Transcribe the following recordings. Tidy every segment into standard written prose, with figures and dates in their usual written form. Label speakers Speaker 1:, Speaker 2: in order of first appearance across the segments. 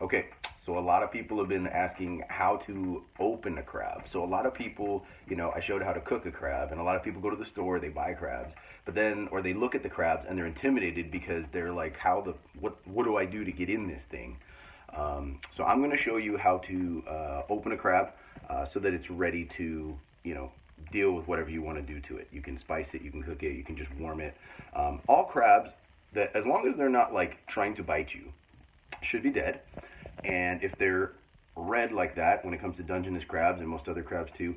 Speaker 1: Okay, so a lot of people have been asking how to open a crab. So a lot of people, I showed how to cook a crab, and a lot of people go to the store, they buy crabs, but then, or they look at the crabs and they're intimidated because they're like, what do I do to get in this thing? So I'm going to show you how to open a crab so that it's ready to, deal with whatever you want to do to it. You can spice it, you can cook it, you can just warm it. All crabs, that as long as they're not like trying to bite you, should be dead. And if they're red like that, when it comes to Dungeness crabs and most other crabs too,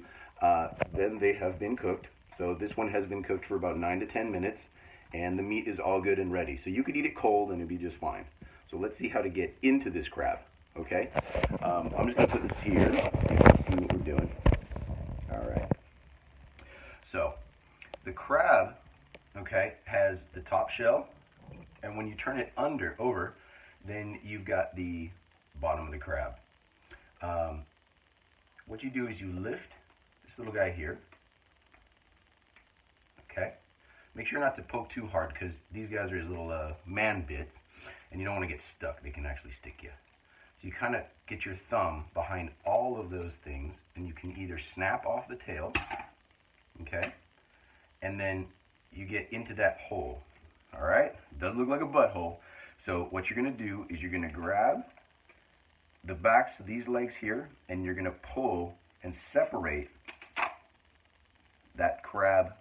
Speaker 1: then they have been cooked. So this one has been cooked for about 9 to 10 minutes, and the meat is all good and ready. So you could eat it cold and it'd be just fine. So let's see how to get into this crab, okay? I'm just gonna put this here so you can see what we're doing. All right. So the crab, okay, has the top shell, and when you turn it over, then you've got the bottom of the crab. What you do is you lift this little guy here, okay? Make sure not to poke too hard because these guys are his little man bits, and you don't want to get stuck. They can actually stick you. So you kind of get your thumb behind all of those things, and you can either snap off the tail, okay? And then you get into that hole, all right? It does look like a butthole. So what you're gonna do is you're gonna grab the backs of these legs here, and you're gonna pull and separate that crab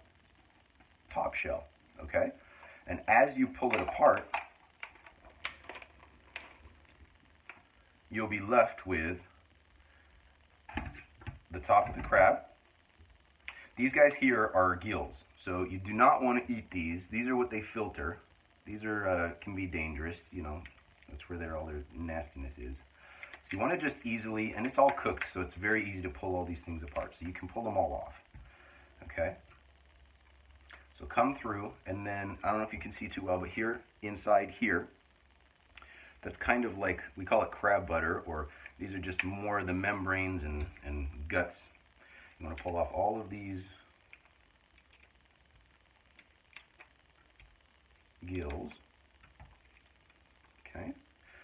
Speaker 1: top shell, okay? And as you pull it apart, you'll be left with the top of the crab. These guys here are gills, so you do not want to eat these. These are what they filter. These are can be dangerous, that's where all their nastiness is. So you want to just easily, and it's all cooked, so it's very easy to pull all these things apart. So you can pull them all off, okay? So come through, and then, I don't know if you can see too well, but here, inside here, that's kind of like, we call it crab butter, or these are just more of the membranes and guts. You want to pull off all of these gills. Okay.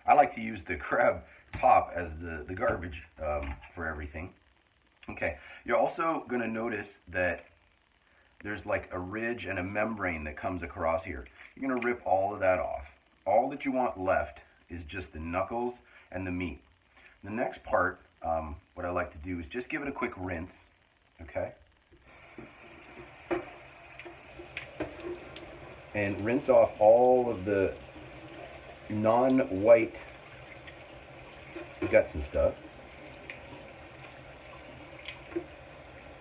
Speaker 1: I like to use the crab top as the garbage for everything. Okay. You're also going to notice that there's like a ridge and a membrane that comes across here. You're going to rip all of that off. All that you want left is just the knuckles and the meat. The next part, what I like to do is just give it a quick rinse. Okay? And rinse off all of the non-white guts and stuff.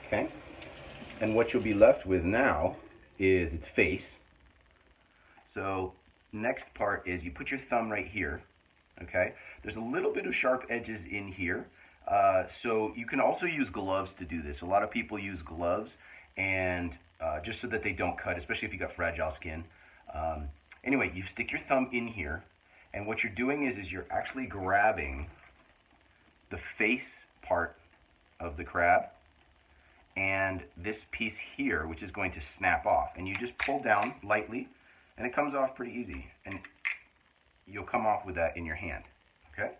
Speaker 1: Okay? And what you'll be left with now is its face. So next part is you put your thumb right here. Okay? There's a little bit of sharp edges in here. So you can also use gloves to do this. A lot of people use gloves, and just so that they don't cut, especially if you got fragile skin. Anyway, you stick your thumb in here, and what you're doing is you're actually grabbing the face part of the crab and this piece here, which is going to snap off. And you just pull down lightly, and it comes off pretty easy. And you'll come off with that in your hand, okay?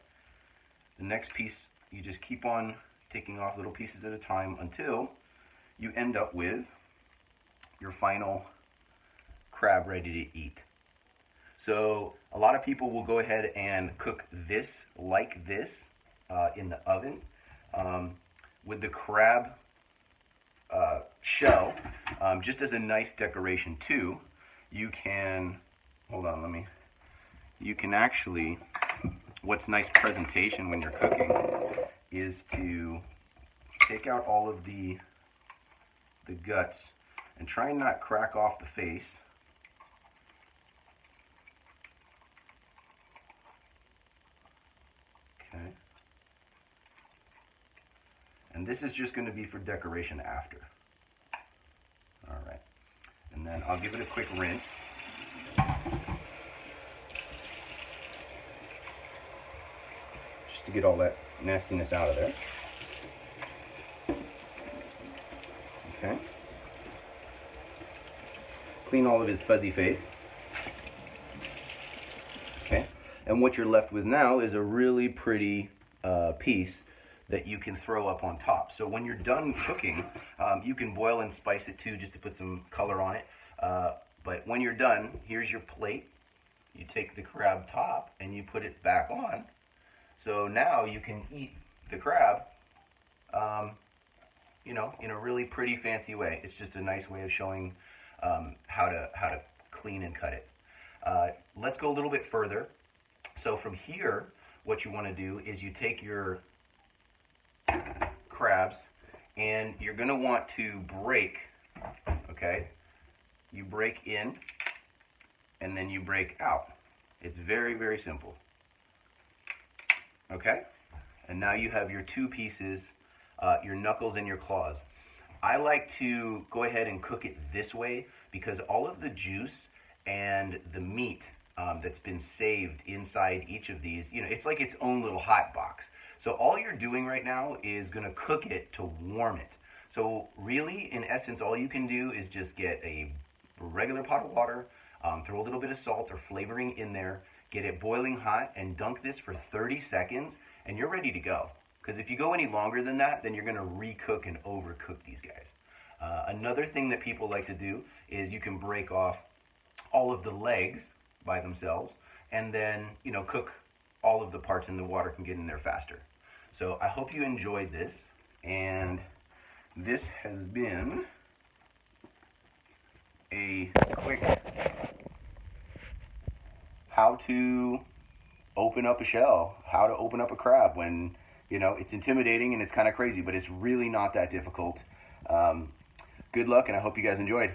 Speaker 1: The next piece, you just keep on taking off little pieces at a time until you end up with your final crab ready to eat. So a lot of people will go ahead and cook this like this in the oven with the crab shell, just as a nice decoration too. You can, hold on, you can actually, what's nice presentation when you're cooking is to take out all of the guts and try and not crack off the face. Okay. And this is just going to be for decoration after. All right. And then I'll give it a quick rinse. Just to get all that nastiness out of there. Okay. Clean all of his fuzzy face. Okay. And what you're left with now is a really pretty piece that you can throw up on top. So when you're done cooking, you can boil and spice it too, just to put some color on it. But when you're done, here's your plate. You take the crab top and you put it back on. So now you can eat the crab, you know, in a really pretty fancy way. It's just a nice way of showing how to clean and cut it. Let's go a little bit further. So from here, what you want to do is you take your crabs and you're going to want to break, okay? You break in and then you break out. It's very, very simple. Okay? And now you have your two pieces, your knuckles and your claws. I like to go ahead and cook it this way because all of the juice and the meat that's been saved inside each of these, you know, it's like its own little hot box. So all you're doing right now is going to cook it to warm it. So really, in essence, all you can do is just get a regular pot of water, throw a little bit of salt or flavoring in there, get it boiling hot, and dunk this for 30 seconds, and you're ready to go. Because if you go any longer than that, then you're going to recook and overcook these guys. Another thing that people like to do is you can break off all of the legs by themselves, and then, you know, cook all of the parts and the water can get in there faster. So I hope you enjoyed this, and this has been a quick how to open up a shell, how to open up a crab when, you know, it's intimidating and it's kind of crazy, but it's really not that difficult. Good luck, and I hope you guys enjoyed.